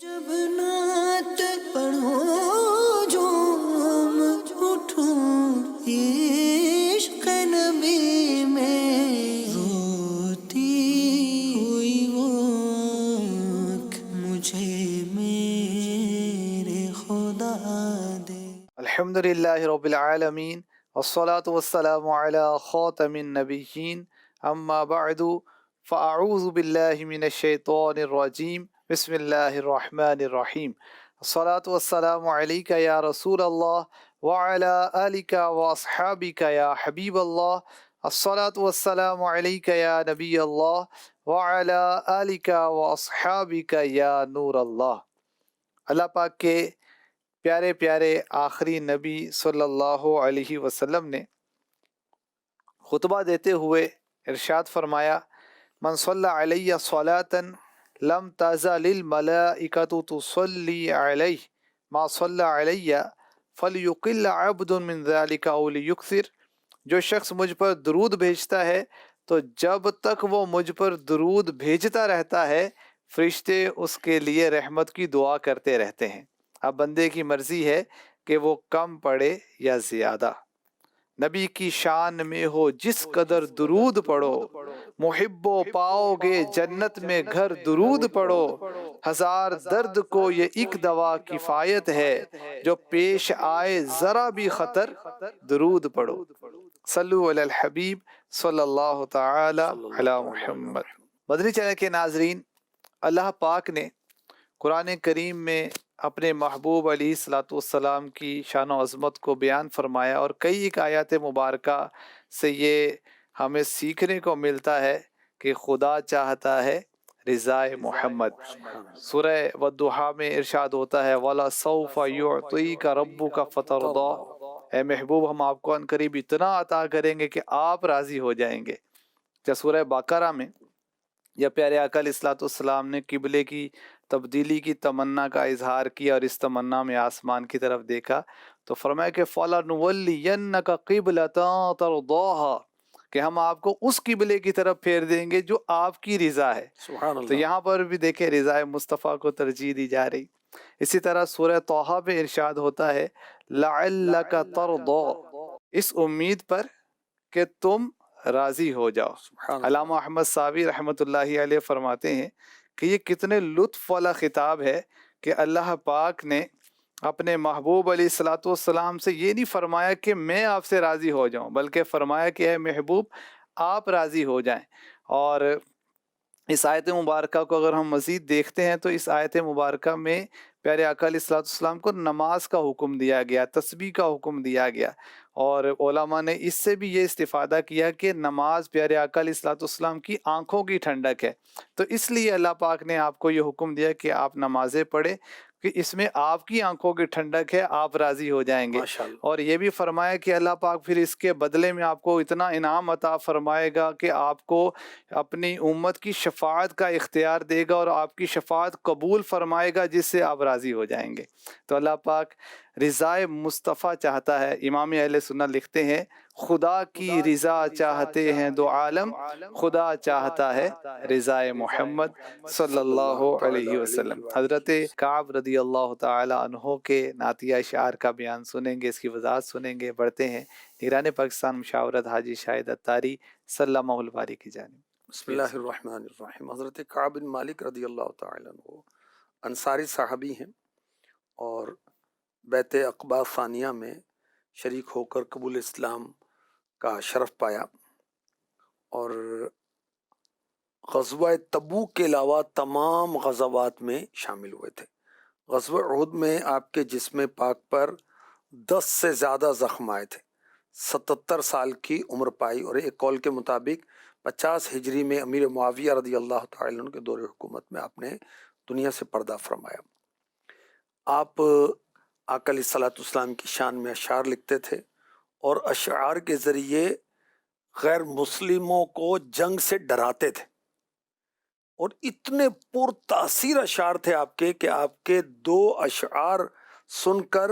جب نعت پڑھو جھوم اٹھوں عشق نبی میں روتی ہوئی وہ آنکھ مجھے میرے خدا دے۔ الحمدللہ رب العالمین والصلاة والسلام علی خاتم النبیین اما بعد فاعوذ باللہ من الشیطان الرجیم بسم اللہ الرحمن الرحیم الصلاة والسلام علیک یا رسول اللہ وعلی آلک واصحابک یا حبیب اللہ الصلاة والسلام علیک یا نبی اللہ وعلی آلک واصحابک یا نور اللہ۔ اللہ پاک کے پیارے پیارے آخری نبی صلی اللہ علیہ وسلم نے خطبہ دیتے ہوئے ارشاد فرمایا، من صلی علیہ صلاۃ لم تزل الملائکۃ تصلی علیہ ما صلی علیہ فلیقل عبد من ذلک او لیکثر۔ جو شخص مجھ پر درود بھیجتا ہے تو جب تک وہ مجھ پر درود بھیجتا رہتا ہے فرشتے اس کے لیے رحمت کی دعا کرتے رہتے ہیں۔ اب بندے کی مرضی ہے کہ وہ کم پڑھے یا زیادہ۔ نبی کی شان میں ہو جس قدر درود پڑھو، محبو پاؤ گے جنت میں گھر درود پڑھو۔ ہزار درد کو یہ ایک دوا کفایت ہے، جو پیش آئے ذرا بھی خطر درود پڑھو۔ صلو علی الحبیب صلی اللہ تعالی علی محمد۔ مدنی چینل کے ناظرین، اللہ پاک نے قرآن کریم میں اپنے محبوب علیہ الصلوۃ والسلام کی شان و عظمت کو بیان فرمایا، اور کئی ایک آیات مبارکہ سے یہ ہمیں سیکھنے کو ملتا ہے کہ خدا چاہتا ہے رضائے محمد۔ سورہ والضحیٰ میں ارشاد ہوتا ہے وَلَسَوْفَ يُعْطِيكَ رَبُّكَ فَتَرْضَىٰ، اے محبوب ہم آپ کو عنقریب اتنا عطا کریں گے کہ آپ راضی ہو جائیں گے۔ سورہ بقرہ میں یا پیارے آقا علیہ الصلوۃ والسلام نے قبلے کی تبدیلی کی تمنا کا اظہار کیا، اور اس تمنا میں آسمان کی طرف دیکھا تو فرمایا کہ فَلَنُوَلِّيَنَّكَ قِبْلَةً تَرْضَاهَا، کہ ہم آپ کو اس قبلے کی طرف پھیر دیں گے جو آپ کی رضا ہے۔ سبحان اللہ۔ تو یہاں پر بھی دیکھیں رضا مصطفیٰ کو ترجیح دی جا رہی۔ اسی طرح سورہ طٰہٰ میں ارشاد ہوتا ہے لَعَلَّكَ تَرْضَىٰ، اس امید پر کہ تم راضی ہو جاؤ۔ علامہ احمد صاوی رحمۃ اللہ علیہ فرماتے ہیں کہ یہ کتنے لطف والا خطاب ہے کہ اللہ پاک نے اپنے محبوب علیہ الصلوۃ والسلام سے یہ نہیں فرمایا کہ میں آپ سے راضی ہو جاؤں، بلکہ فرمایا کہ اے محبوب آپ راضی ہو جائیں۔ اور اس آیت مبارکہ کو اگر ہم مزید دیکھتے ہیں تو اس آیت مبارکہ میں پیارے آقا علیہ الصلوۃ والسلام کو نماز کا حکم دیا گیا، تسبیح کا حکم دیا گیا، اور علماء نے اس سے بھی یہ استفادہ کیا کہ نماز پیارے آقا علیہ الصلوۃ والسلام کی آنکھوں کی ٹھنڈک ہے، تو اس لیے اللہ پاک نے آپ کو یہ حکم دیا کہ آپ نمازیں پڑھیں کہ اس میں آپ کی آنکھوں کی ٹھنڈک ہے، آپ راضی ہو جائیں گے۔ اور یہ بھی فرمایا کہ اللہ پاک پھر اس کے بدلے میں آپ کو اتنا انعام عطا فرمائے گا کہ آپ کو اپنی امت کی شفاعت کا اختیار دے گا، اور آپ کی شفاعت قبول فرمائے گا جس سے آپ راضی ہو جائیں گے۔ تو اللہ پاک رضائے مصطفیٰ چاہتا ہے۔ امام اہل سنت لکھتے ہیں خدا کی رضا چاہتے ہیں دو عالم، خدا چاہتا ہے رضائے محمد صلی اللہ علیہ وسلم۔ حضرت کعب رضی اللہ تعالی عنہ کے نعتیہ اشعار کا بیان سنیں گے، اس کی وضاحت سنیں گے۔ بڑھتے ہیں نگران پاکستان مشاورت حاجی شاہد اتاری سلمہ الباری کی جانب۔ بسم اللہ الرحمن الرحیم۔ حضرت کعب بن مالک رضی اللہ تعالی عنہ انصاری صحابی ہیں، اور بیعت عقبہ ثانیہ میں شریک ہو کر قبول اسلام کا شرف پایا، اور غزوہ تبوک کے علاوہ تمام غزوات میں شامل ہوئے تھے۔ غزوہ احد میں آپ کے جسم پاک پر 10 سے زیادہ زخم آئے تھے، 77 سال کی عمر پائی، اور ایک قول کے مطابق 50 ہجری میں امیر معاویہ رضی اللہ تعالی عنہ کے دور حکومت میں آپ نے دنیا سے پردہ فرمایا۔ آپ آقا علیہ الصلوۃ والسلام کی شان میں اشعار لکھتے تھے، اور اشعار کے ذریعے غیر مسلموں کو جنگ سے ڈراتے تھے، اور اتنے پر تاثیر اشعار تھے آپ کے کہ آپ کے 2 اشعار سن کر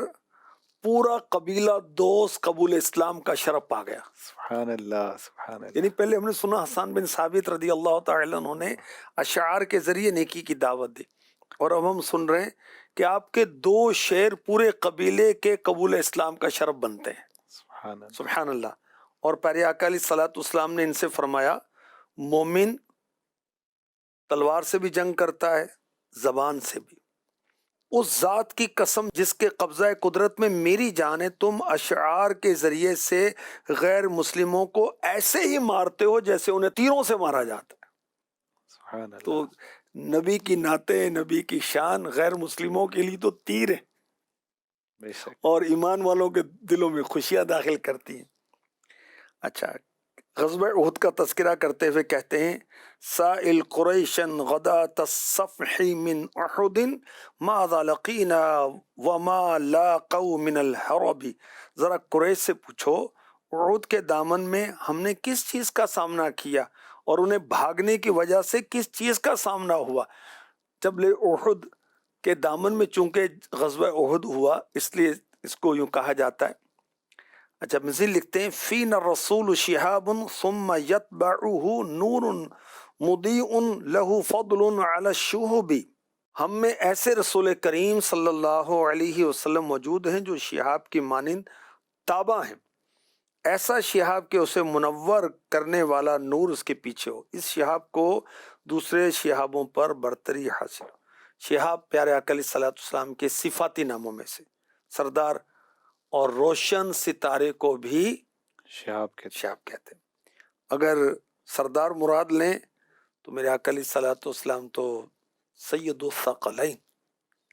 پورا قبیلہ دوست قبول اسلام کا شرف پا گیا۔ سبحان اللہ سبحان اللہ۔ یعنی پہلے ہم نے سنا حسان بن ثابت رضی اللہ تعالی عنہ نے اشعار کے ذریعے نیکی کی دعوت دی، اور اب ہم سن رہے ہیں کہ آپ کے 2 شعر پورے قبیلے کے قبول اسلام کا شرف بنتے ہیں. سبحان اللہ. سبحان اللہ. اور پیارے آقا علیہ الصلوۃ والسلام نے ان سے فرمایا مومن تلوار سے بھی جنگ کرتا ہے، زبان سے بھی. اس ذات کی قسم جس کے قبضہ قدرت میں میری جان ہے، تم اشعار کے ذریعے سے غیر مسلموں کو ایسے ہی مارتے ہو جیسے انہیں تیروں سے مارا جاتا ہے. سبحان اللہ. تو نبی کی نعتیں، نبی کی شان غیر مسلموں کے لیے تو تیر ہے بے شک. اور ایمان والوں کے دلوں میں خوشیاں داخل کرتی ہیں. اچھا، غزوہ احد کا تذکرہ کرتے ہوئے کہتے ہیں سائل قریشن غدات الصفح من احد ماذا لقینا وما لاقوا من الحرب. ذرا قریش سے پوچھو احد کے دامن میں ہم نے کس چیز کا سامنا کیا اور انہیں بھاگنے کی وجہ سے کس چیز کا سامنا ہوا. جب احد کے دامن میں چونکہ غزوہ احد ہوا اس لیے اس کو یوں کہا جاتا ہے. اچھا، مزید لکھتے ہیں فینا الرسول شہاب ثم یتبعہ نور مضیء لہ فضل علی الشہب. ہم میں ایسے رسول کریم صلی اللہ علیہ وسلم موجود ہیں جو شہاب کی مانند تابع ہیں، ایسا شہاب کہ اسے منور کرنے والا نور اس کے پیچھے ہو. اس شہاب کو دوسرے شہابوں پر برتری حاصل ہو. شہاب پیارے آقا علیہ الصلوۃ والسلام کے صفاتی ناموں میں سے سردار اور روشن ستارے کو بھی شہاب کے شہاب کہتے ہیں. اگر سردار مراد لیں تو میرے آقا علیہ الصلوۃ والسلام تو سید الثقلین،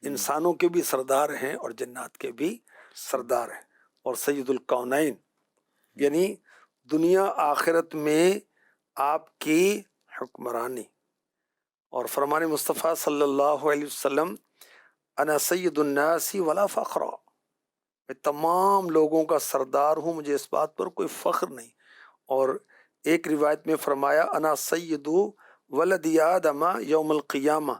انسانوں کے بھی سردار ہیں اور جنات کے بھی سردار ہیں، اور سید الکونین، یعنی دنیا آخرت میں آپ کی حکمرانی. اور فرمان مصطفیٰ صلی اللہ علیہ وسلم انا سید الناس ولا فخر، میں تمام لوگوں کا سردار ہوں، مجھے اس بات پر کوئی فخر نہیں. اور ایک روایت میں فرمایا انا سید ولد آدم یوم القیامہ،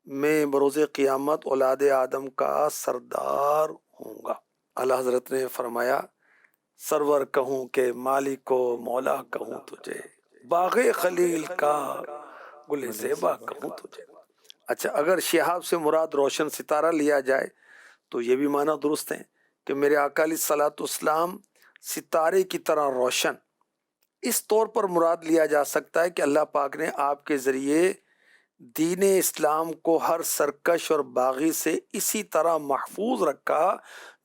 میں بروز قیامت اولاد آدم کا سردار ہوں گا. اعلیٰ حضرت نے فرمایا سرور کہوں کہ مالک کو مولا کہوں تجھے، باغ خلیل کا گل زیبا کہوں تجھے. اچھا، اگر شہاب سے مراد روشن ستارہ لیا جائے تو یہ بھی معنی درست ہے کہ میرے آقا علیہ الصلوۃ والسلام ستارے کی طرح روشن. اس طور پر مراد لیا جا سکتا ہے کہ اللہ پاک نے آپ کے ذریعے دین اسلام کو ہر سرکش اور باغی سے اسی طرح محفوظ رکھا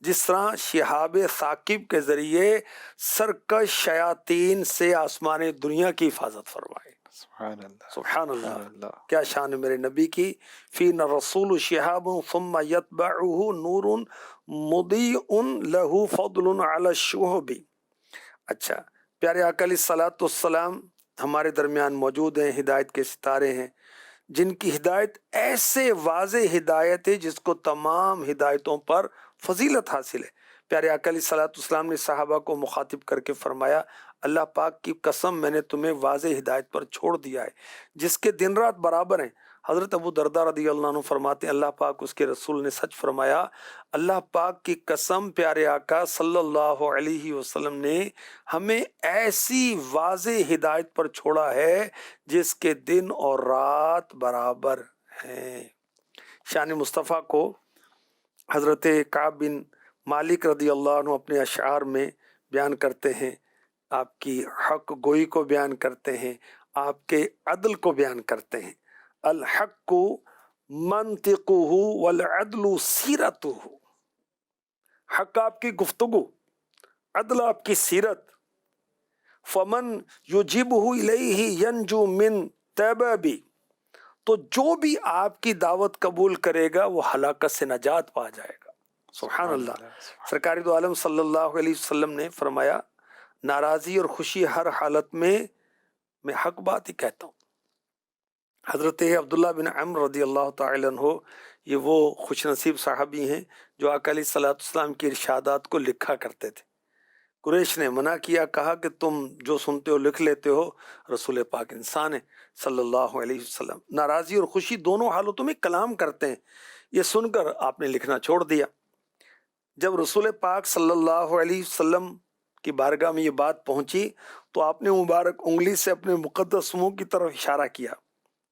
جس طرح شہاب ثاقب کے ذریعے سرکش شیاطین سے آسمان دنیا کی حفاظت فرمائے. سبحان اللہ. سبحان اللہ. سبحان اللہ. کیا شان ہے میرے نبی کی. فینا الرسول شہاب ثم یتبعہ نور مضیء لہ فضل علی الشہب. اچھا، پیارے آقا علیہ الصلوۃ والسلام ہمارے درمیان موجود ہیں، ہدایت کے ستارے ہیں جن کی ہدایت ایسے واضح ہدایت ہے جس کو تمام ہدایتوں پر فضیلت حاصل ہے. پیارے آقا علیہ الصلوۃ والسلام نے صحابہ کو مخاطب کر کے فرمایا اللہ پاک کی قسم میں نے تمہیں واضح ہدایت پر چھوڑ دیا ہے جس کے دن رات برابر ہیں. حضرت ابو درداء رضی اللہ عنہ فرماتے ہیں اللہ پاک اس کے رسول نے سچ فرمایا، اللہ پاک کی قسم پیارے آقا صلی اللہ علیہ وسلم نے ہمیں ایسی واضح ہدایت پر چھوڑا ہے جس کے دن اور رات برابر ہیں. شان مصطفیٰ کو حضرت کعب بن مالک رضی اللہ عنہ اپنے اشعار میں بیان کرتے ہیں، آپ کی حق گوئی کو بیان کرتے ہیں، آپ کے عدل کو بیان کرتے ہیں. الحق منطقہ والعدل سیرتہ، حق آپ کی گفتگو، عدل آپ کی سیرت. فمن یجیبہ الیہ ینجو من تبابی، تو جو بھی آپ کی دعوت قبول کرے گا وہ ہلاکت سے نجات پا جائے گا. سبحان اللہ. سرکار دو عالم صلی اللہ علیہ وسلم نے فرمایا ناراضی اور خوشی ہر حالت میں حق بات ہی کہتا ہوں. حضرت عبداللہ بن عمر رضی اللہ تعالی عنہ یہ وہ خوش نصیب صحابی ہیں جو آقا علیہ الصلوۃ والسلام کی ارشادات کو لکھا کرتے تھے. قریش نے منع کیا، کہا کہ تم جو سنتے ہو لکھ لیتے ہو، رسول پاک انسان ہے صلی اللہ علیہ وسلم، ناراضی اور خوشی دونوں حالتوں میں کلام کرتے ہیں. یہ سن کر آپ نے لکھنا چھوڑ دیا. جب رسول پاک صلی اللہ علیہ وسلم کی بارگاہ میں یہ بات پہنچی تو آپ نے مبارک انگلی سے اپنے مقدس منہ کی طرف اشارہ کیا،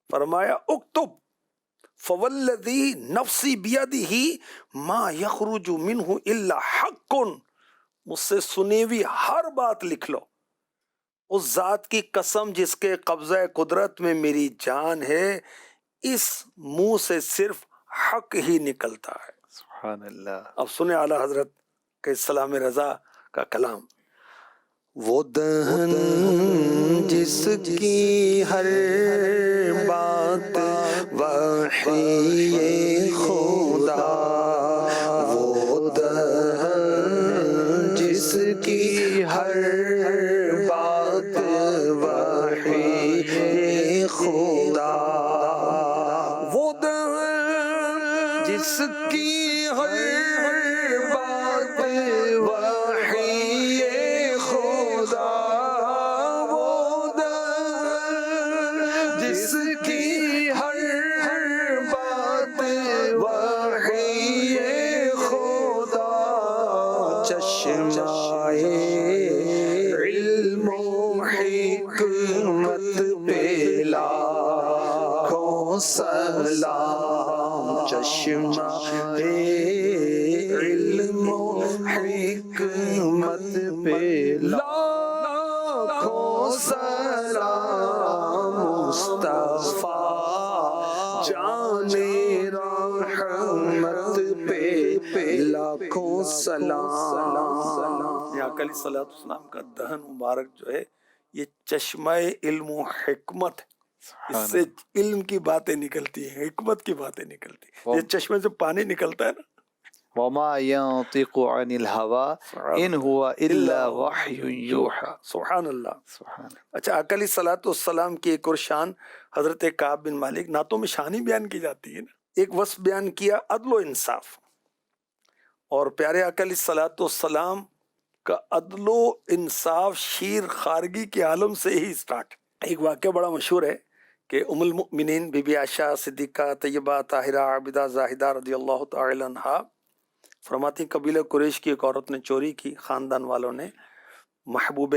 فرمایا اکتب فوالذی نفسی بیدہ ما یخرج منہ الا حق، مجھ سے سنی ہوئی ہر بات لکھ لو، اس ذات کی قسم جس کے قبضہ قدرت میں میری جان ہے، اس منہ سے صرف حق ہی نکلتا ہے۔ سبحان اللہ۔ اب سنیں اعلیٰ حضرت کے سلام رضا کا کلام۔ وہ دہن جس کی ہر بات وحی خدا، وہ دہن جس کی ہر بات وحی خدا، وہ دہن جس کی ہر بات وحی خدا، وہ دہن جس کی ہر بات وحی خدا، چشمہ علم و حکمت پہ لاکھوں سلام، چشمہ علم و حکمت پہ لاکھوں سلام، مصطفیٰ جان رحمت پہ لاکھوں سلام۔ یا علیہ الصلوۃ والسلام کا دہن مبارک جو ہے یہ چشمہ علم و حکمت، اس سے علم کی باتیں نکلتی ہیں، حکمت کی باتیں نکلتی ہیں۔ یہ چشمے سے پانی نکلتا ہے نا۔ وما ينطق عن الهوى ان هو الا وحی یوحى۔ سبحان اللہ۔ سبحان اللہ۔ اچھا، آقا علیہ الصلوۃ والسلام کی ایک اور شان حضرت کعب بن مالک، نعتوں میں شان ہی بیان کی جاتی ہے نا۔ ایک وصف بیان کیا عدل و انصاف، اور پیارے آقا علیہ الصلوۃ والسلام کا عدل و انصاف شیر خارگی کے عالم سے ہی اسٹارٹ۔ ایک واقعہ بڑا مشہور ہے کہ ام المؤمنین بی بی عائشہ صدیقہ طیبہ طاہرہ عابدہ زاہدہ رضی اللہ تعالی عنہا فرماتی، قبیلہ قریش کی ایک عورت نے چوری کی، خاندان والوں نے محبوب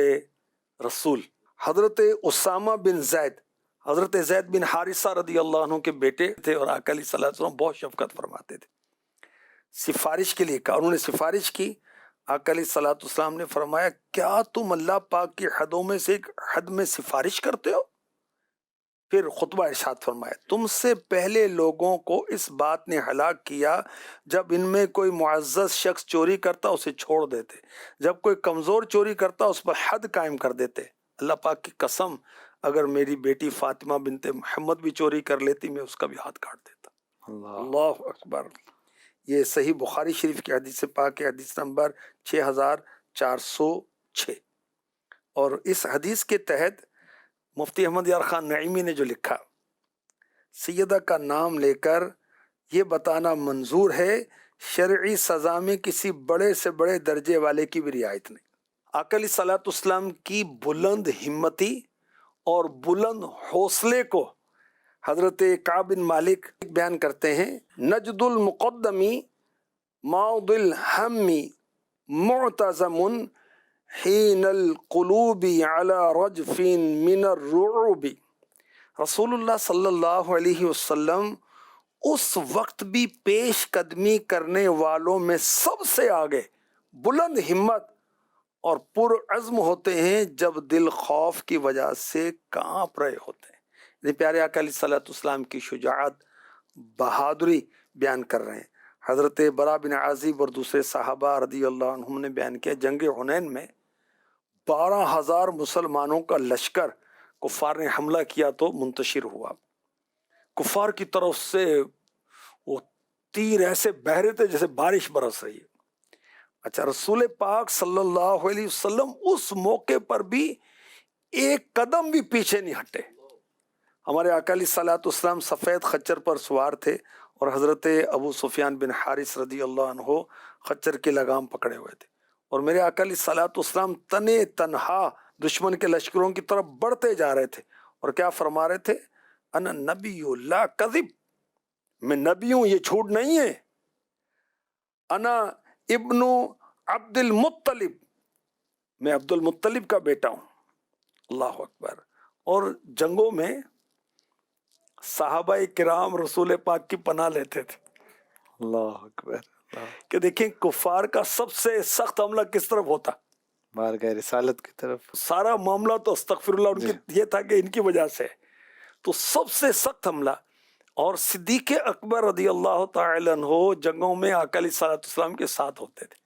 رسول حضرت اسامہ بن زید، حضرت زید بن حارثہ رضی اللہ عنہ کے بیٹے تھے، اور آقا علیہ الصلوۃ والسلام بہت شفقت فرماتے تھے، سفارش کے لیے کہا۔ انہوں نے سفارش کی، آقا علیہ الصلوۃ والسلام نے فرمایا، کیا تم اللہ پاک کی حدوں میں سے ایک حد میں سفارش کرتے ہو؟ پھر خطبہ ارشاد فرمایا، تم سے پہلے لوگوں کو اس بات نے ہلاک کیا جب ان میں کوئی معزز شخص چوری کرتا اسے چھوڑ دیتے، جب کوئی کمزور چوری کرتا اس پر حد قائم کر دیتے۔ اللہ پاک کی قسم، اگر میری بیٹی فاطمہ بنت محمد بھی چوری کر لیتی میں اس کا بھی ہاتھ کاٹ دیتا۔ اللہ اکبر۔ یہ صحیح بخاری شریف کی حدیث پاک ہے، حدیث نمبر 6406۔ اور اس حدیث کے تحت مفتی احمد یار خان نعیمی نے جو لکھا، سیدہ کا نام لے کر یہ بتانا منظور ہے شرعی سزا میں کسی بڑے سے بڑے درجے والے کی بھی رعایت نہیں۔ آقا علیہ الصلوۃ والسلام کی بلند ہمتی اور بلند حوصلے کو حضرت کعب بن مالک بیان کرتے ہیں، نجد المقدمی موضع الہم معتزم حین القلوب علی رجف من الرعب۔ رسول اللہ صلی اللہ علیہ وسلم اس وقت بھی پیش قدمی کرنے والوں میں سب سے آگے، بلند ہمت اور پرعزم ہوتے ہیں جب دل خوف کی وجہ سے کانپ رہے ہوتے ہیں۔ یہ پیارے آقا علیہ الصلوۃ والسلام کی شجاعت، بہادری بیان کر رہے ہیں۔ حضرت برا بن عازب اور دوسرے صحابہ رضی اللہ عنہم نے بیان کیا، جنگ حنین میں 12,000 مسلمانوں کا لشکر کفار نے حملہ کیا تو منتشر ہوا۔ کفار کی طرف سے وہ تیر ایسے بہہ رہے تھے جیسے بارش برس رہی ہے۔ اچھا، رسول پاک صلی اللہ علیہ وسلم اس موقع پر بھی ایک قدم بھی پیچھے نہیں ہٹے۔ ہمارے آقا علیہ الصلوۃ والسلام سفید خچر پر سوار تھے اور حضرت ابو سفیان بن حارث رضی اللہ عنہ خچر کی لگام پکڑے ہوئے تھے، اور میرے آقا علیہ الصلوۃ والسلام تنے تنہا دشمن کے لشکروں کی طرف بڑھتے جا رہے تھے، اور کیا فرما رہے تھے؟ انا نبی لا کذب، میں نبی ہوں، یہ جھوٹ نہیں ہے۔ انا ابن عبد المطلب، میں عبد المطلب کا بیٹا ہوں۔ اللہ اکبر۔ اور جنگوں میں صحابہ کرام رسول پاک کی پناہ لیتے تھے اللہ اکبر. کہ دیکھیں کفار کا سب سے سخت حملہ کس طرف ہوتا. بارگاہ رسالت کی طرف. سارا معاملہ تو استغفر اللہ ان کی یہ تھا کہ ان کی وجہ سے. تو سب سے سخت حملہ. اور صدیق اکبر رضی اللہ تعالی عنہ جنگوں میں آقا علیہ الصلوۃ والسلام کے ساتھ ہوتے تھے.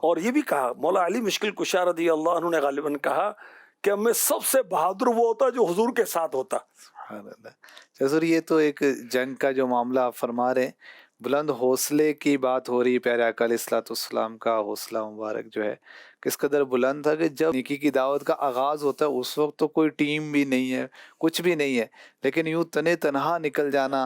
اور یہ بھی کہا مولا علی مشکل کشا رضی اللہ عنہ نے غالباً کہا کہ ہمیں سب سے بہادر وہ ہوتا جو حضور کے ساتھ ہوتا. سبحان اللہ. حضور یہ تو ایک جنگ کا جو معاملہ آپ فرما رہے ہیں، بلند حوصلے کی بات ہو رہی ہے. پیارے آقا علیہ الصلوۃ والسلام کا حوصلہ مبارک جو ہے کس قدر بلند تھا کہ جب نیکی کی دعوت کا آغاز ہوتا ہے اس وقت تو کوئی ٹیم بھی نہیں ہے، کچھ بھی نہیں ہے، لیکن یوں تنے تنہا نکل جانا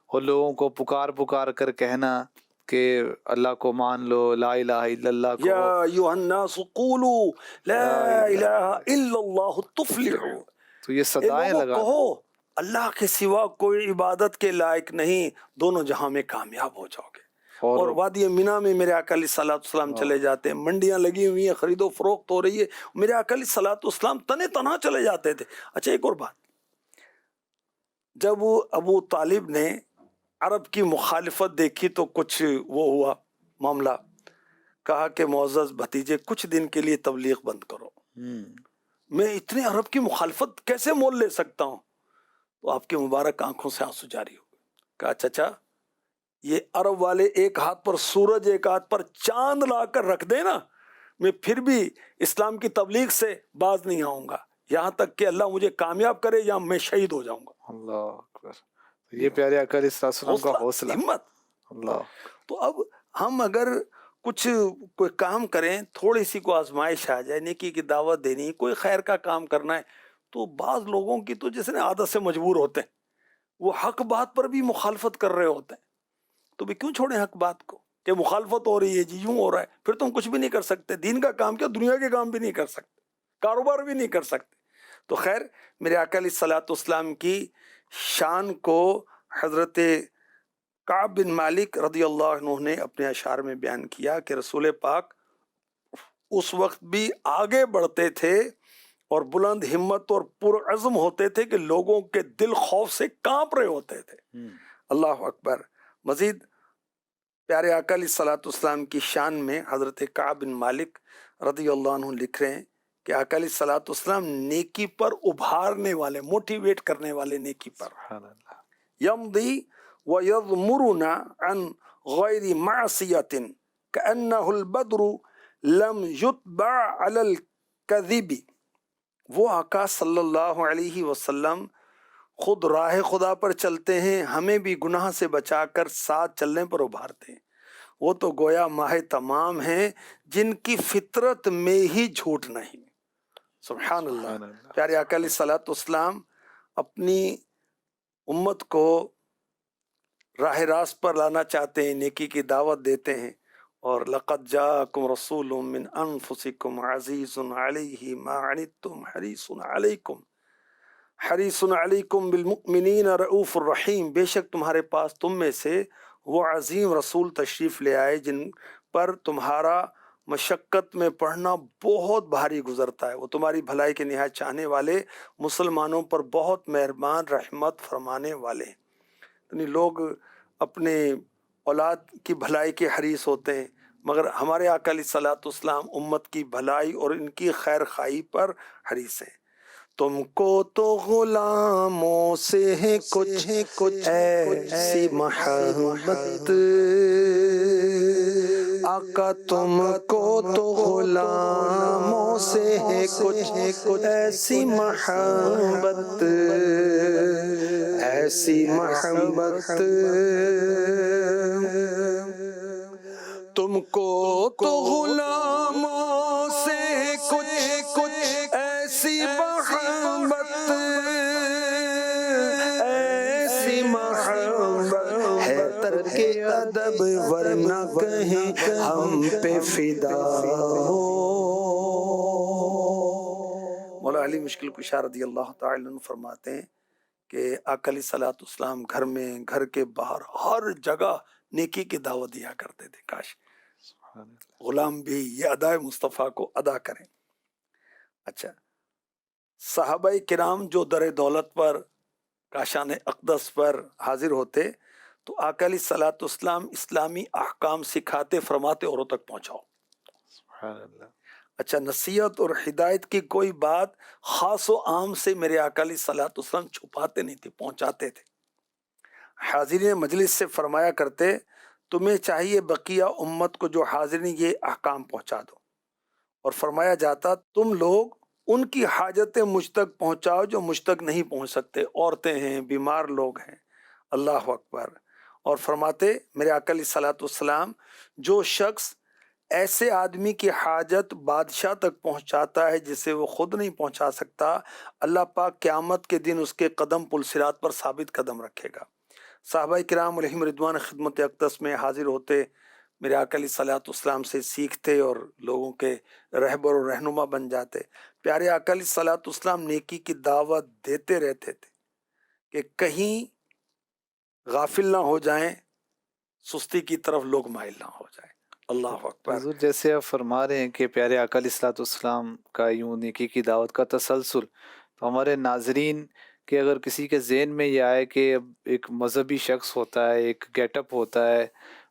اور لوگوں کو پکار پکار کر کہنا کہ اللہ کو مان لو، لا الہ الا اللہ کو. یا ایھا الناس قولوا لا الہ الا اللہ تفلحوا. تو یہ صدائیں لوگوں لگا کہو اللہ کے سوا کوئی عبادت کے لائق نہیں، دونوں جہاں میں کامیاب ہو جاؤ گے. اور وادی مینا میں میرے آقا علیہ الصلوۃ والسلام چلے جاتے ہیں، منڈیاں لگی ہوئی ہیں، خرید و فروخت ہو رہی ہے، میرے آقا علیہ الصلوۃ والسلام تنے تنہا چلے جاتے تھے. اچھا ایک اور بات، جب ابو طالب نے عرب کی مخالفت دیکھی تو کچھ وہ ہوا معاملہ، کہا کہ معزز بھتیجے کچھ دن کے لیے تبلیغ بند کرو، میں اتنے عرب کی مخالفت کیسے مول لے سکتا ہوں. تو آپ کے مبارک آنکھوں سے آنسو جاری ہو گئے. کہا چچا یہ عرب والے ایک ہاتھ پر سورج ایک ہاتھ پر چاند لا کر رکھ دے نا، میں پھر بھی اسلام کی تبلیغ سے باز نہیں آؤں گا یہاں تک کہ اللہ مجھے کامیاب کرے یا میں شہید ہو جاؤں گا. اللہ اکبر. یہ پیارے آقا علیہ السلام کا حوصلہ، ہمت. اللہ. تو اب ہم اگر کچھ کوئی کام کریں، تھوڑی سی کو آزمائش آ جائے، نیکی کی دعوت دینی، کوئی خیر کا کام کرنا ہے، تو بعض لوگوں کی تو جس نے عادت سے مجبور ہوتے ہیں، وہ حق بات پر بھی مخالفت کر رہے ہوتے ہیں. تو بھی کیوں چھوڑیں حق بات کو کہ مخالفت ہو رہی ہے جی، یوں ہو رہا ہے، پھر تم کچھ بھی نہیں کر سکتے. دین کا کام کیا، دنیا کے کام بھی نہیں کر سکتے، کاروبار بھی نہیں کر سکتے. تو خیر میرے آقا علیہ الصلوۃ والسلام کی شان کو حضرت کعب بن مالک رضی اللہ عنہ نے اپنے اشعار میں بیان کیا کہ رسول پاک اس وقت بھی آگے بڑھتے تھے اور بلند ہمت اور پرعزم ہوتے تھے کہ لوگوں کے دل خوف سے کانپ رہے ہوتے تھے. اللہ اکبر. مزید پیارے آقا علیہ الصلوۃ والسلام کی شان میں حضرت کعب بن مالک رضی اللہ عنہ لکھ رہے ہیں کہ آقا علیہ الصلوۃ والسلام نیکی پر ابھارنے والے، موٹیویٹ کرنے والے نیکی پر. یمضی ویضمرنا عن غیر معصیۃ کأنہ البدر لم یتبع علی الکذب. وہ آقا صلی اللہ علیہ وسلم خود راہ خدا پر چلتے ہیں، ہمیں بھی گناہ سے بچا کر ساتھ چلنے پر ابھارتے ہیں. وہ تو گویا ماہ تمام ہیں جن کی فطرت میں ہی جھوٹ نہیں. سبحان اللہ. پیارے آقا علیہ الصلوۃ والسلام اپنی امت کو راہ راست پر لانا چاہتے ہیں، نیکی کی دعوت دیتے ہیں. اور لقد جاءکم رسول من انفسکم عزیز علیہ ما عنتم حریص علیکم بالمؤمنین رؤوف الرحیم. بے شک تمہارے پاس تم میں سے وہ عظیم رسول تشریف لے آئے جن پر تمہارا مشقت میں پڑھنا بہت بھاری گزرتا ہے. وہ تمہاری بھلائی کے نہایت چاہنے والے، مسلمانوں پر بہت مہربان، رحمت فرمانے والے. یعنی لوگ اپنے اولاد کی بھلائی کے حریص ہوتے ہیں، مگر ہمارے آقا علیہ الصلوۃ والسلام امت کی بھلائی اور ان کی خیر خواہی پر حریص ہیں. تم کو تو غلاموں سے ہے کچھ ایسی محبت، آقا تم کو تو غلاموں سے ہے کچھ ایسی محبت، ایسی محبت. تم کو تو غلاموں سے کچھ ایسی محبت، ایسی محبت ہے ترک ادب ورنہ کہیں ہم پہ فدا ہو. مولا علی مشکل کشا رضی اللہ تعالی عنہ فرماتے ہیں کہ آقا علیہ الصلوۃ والسلام گھر میں، گھر کے باہر، ہر جگہ نیکی کی دعوت دیا کرتے تھے. کاش غلام بھی یہ ادائے مصطفیٰ کو ادا کریں. اچھا، صحابہ کرام جو در دولت پر کاشان اقدس پر حاضر ہوتے تو آقا علیہ الصلوۃ والسلام اسلامی احکام سکھاتے، فرماتے اوروں تک پہنچاؤ. سبحان اللہ. اچھا، نصیحت اور ہدایت کی کوئی بات خاص و عام سے میرے آقا علیہ الصلوۃ والسلام چھپاتے نہیں تھے، پہنچاتے تھے. حاضرین مجلس سے فرمایا کرتے تمہیں چاہیے بقیہ امت کو جو حاضرین یہ احکام پہنچا دو، اور فرمایا جاتا تم لوگ ان کی حاجتیں مجھ تک پہنچاؤ جو مجھ تک نہیں پہنچ سکتے، عورتیں ہیں، بیمار لوگ ہیں. اللہ اکبر. اور فرماتے میرے آقا علیہ الصلوۃ والسلام جو شخص ایسے آدمی کی حاجت بادشاہ تک پہنچاتا ہے جسے وہ خود نہیں پہنچا سکتا، اللہ پاک قیامت کے دن اس کے قدم پل صراط پر ثابت قدم رکھے گا. صحابہ کرام علیہم رضوان خدمت اقدس میں حاضر ہوتے، میرے آقا علیہ الصلوۃ والسلام سے سیکھتے اور لوگوں کے رہبر و رہنما بن جاتے. پیارے آقا علیہ الصلوۃ والسلام نیکی کی دعوت دیتے رہتے تھے کہ کہیں غافل نہ ہو جائیں، سستی کی طرف لوگ مائل نہ ہو جائیں. اللہ اکبر. حضور جیسے آپ فرما رہے ہیں کہ پیارے آقا علیہ الصلوۃ والسلام کا یوں نیکی کی دعوت کا تسلسل، تو ہمارے ناظرین کہ اگر کسی کے ذہن میں یہ آئے کہ اب ایک مذہبی شخص ہوتا ہے، ایک گیٹ اپ ہوتا ہے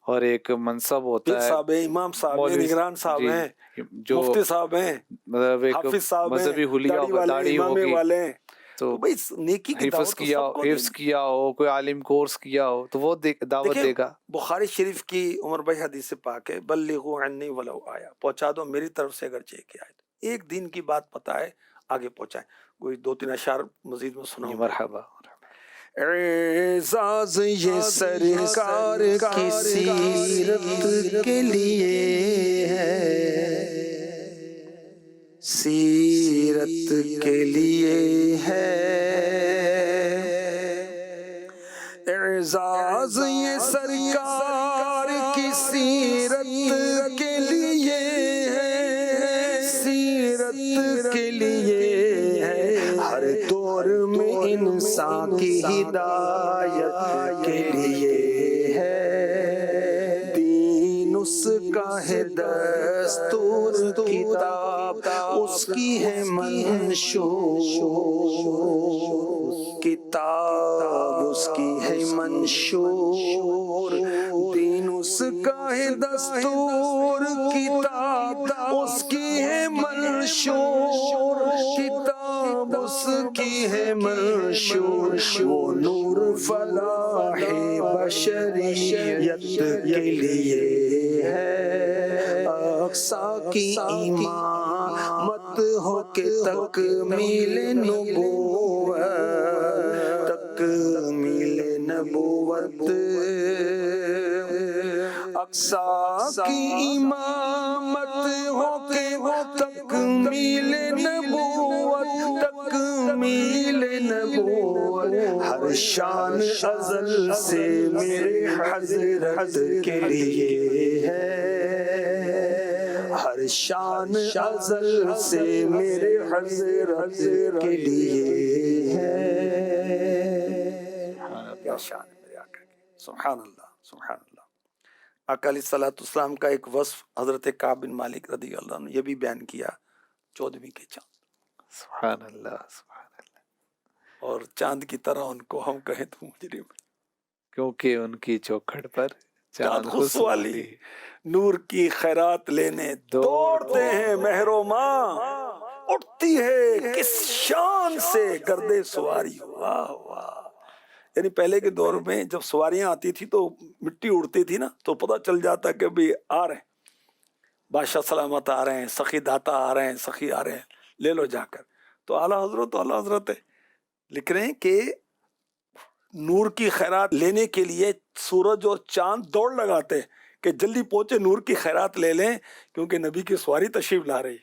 اور ایک منصب ہوتا پیر ہے، صاحب ہیں، امام صاحب ہیں، مولوی نگران صاحب جی، ہیں، جو مفتی صاحب ہیں، مطلب ایک حافظ صاحب ہیں، مذہبی حلیہ داڑھی والے، داڑھی امامے ہوگی، والے ہیں. تو تو بھائی نیکی کی حفظ دعوت تو کیا سب کو حفظ دینی. کیا ہو، کوئی عالم کورس کیا ہو تو وہ دعوت دیکھیں دے گا. بخاری شریف کی عمر بھائی حدیث پاک ہے، بلغوا عنی ولو آیا، پہنچا دو میری طرف سے اگر چیک کیا ہے تو. ایک دن کی بات پتہ ہے، آگے پہنچائیں. کوئی 2-3 اشعار مزید میں جی، سناؤں. مرحبا. اعزاز یہ سرکار کی سیرت کے لیے ہے، سیرت کے لیے ہے. اعزاز یہ سرکار کی سیرت کے لیے ہے، سیرت کے لیے ہے. ہر دور میں انسان کی ہدایت کے لیے ہے. دین اس کا ہے دستور، کتاب اس کی ہے منشور، کتاب اس کی ہے منشور. دین اس کا ہے دستور، کتاب اس کی ہے منشور، کتاب اس کی ہے منشور. وہ نور فلاح بشریت کے لیے ہے، اقصا کی امامت ہو کے تکمیل نبوت، تکمیل نبوت. اقصا کی امامت ہو کے تکمیل نبوت، تکمیل نبوت. ہر شان ازل سے میرے حضرت کے لیے ہے، ہر شان ازل سے میرے حضرت کے لیے ہے. کیا شان ہے میرے آقا کی. سبحان اللہ، سبحان اللہ. آقا علیہ الصلوۃ والسلام کا ایک وصف حضرت کعب بن مالک رضی اللہ عنہ یہ بھی بیان کیا، 14ویں کے چاند. سبحان اللہ، سبحان اللہ. اور چاند کی طرح ان کو ہم کہیں تو مجرم، کیونکہ ان کی چوکھٹ پر چاند خس والی نور کی خیرات لینے دوڑتے ہیں مہر و ماں، اٹھتی ہے کس شان سے گردے سواری. واہ واہ. یعنی پہلے کے دور میں جب سواریاں آتی تھی تو مٹی اڑتی تھی نا، تو پتہ چل جاتا کہ بھی آ رہے ہیں بادشاہ سلامت، آ رہے ہیں سخی داتا، آ رہے ہیں سخی آ رہے ہیں، لے لو جا کر. تو اعلیٰ حضرت لکھ رہے ہیں کہ نور کی خیرات لینے کے لیے سورج اور چاند دوڑ لگاتے کہ جلدی پہنچے نور کی خیرات لے لیں، کیونکہ نبی کی سواری تشریف لا رہی.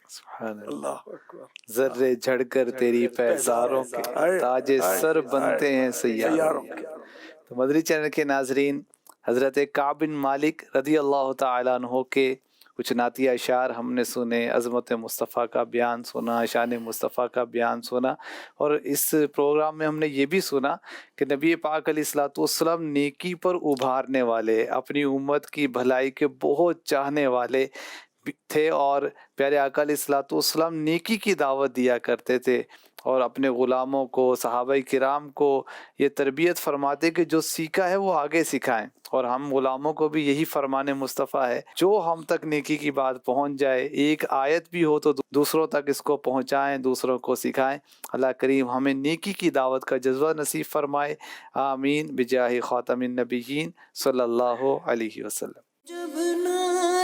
سبحان اللہ. اللہ اکبر. ذرے جھڑ کر تیری پیزاروں کے تاج سر بنتے ہیں سیاروں کے. تو مدری چینل کے ناظرین، حضرت کعب بن مالک رضی اللہ تعالیٰ عنہ کے کچھ نعتیہ اشعار ہم نے سنے، عظمت مصطفیٰ کا بیان سنا، شان مصطفیٰ کا بیان سنا، اور اس پروگرام میں ہم نے یہ بھی سنا کہ نبی پاک علیہ الصلوۃ والسلام نیکی پر ابھارنے والے، اپنی امت کی بھلائی کے بہت چاہنے والے تھے، اور پیارے آقا علیہ الصلوۃ والسلام نیکی کی دعوت دیا کرتے تھے. اور اپنے غلاموں کو، صحابہ کرام کو یہ تربیت فرماتے کہ جو سیکھا ہے وہ آگے سکھائیں، اور ہم غلاموں کو بھی یہی فرمان مصطفیٰ ہے، جو ہم تک نیکی کی بات پہنچ جائے، ایک آیت بھی ہو تو دوسروں تک اس کو پہنچائیں، دوسروں کو سکھائیں۔ اللہ کریم ہمیں نیکی کی دعوت کا جذبہ نصیب فرمائے، آمین بجاہ خاتم النبیین صلی اللہ علیہ وسلم۔ جب نہ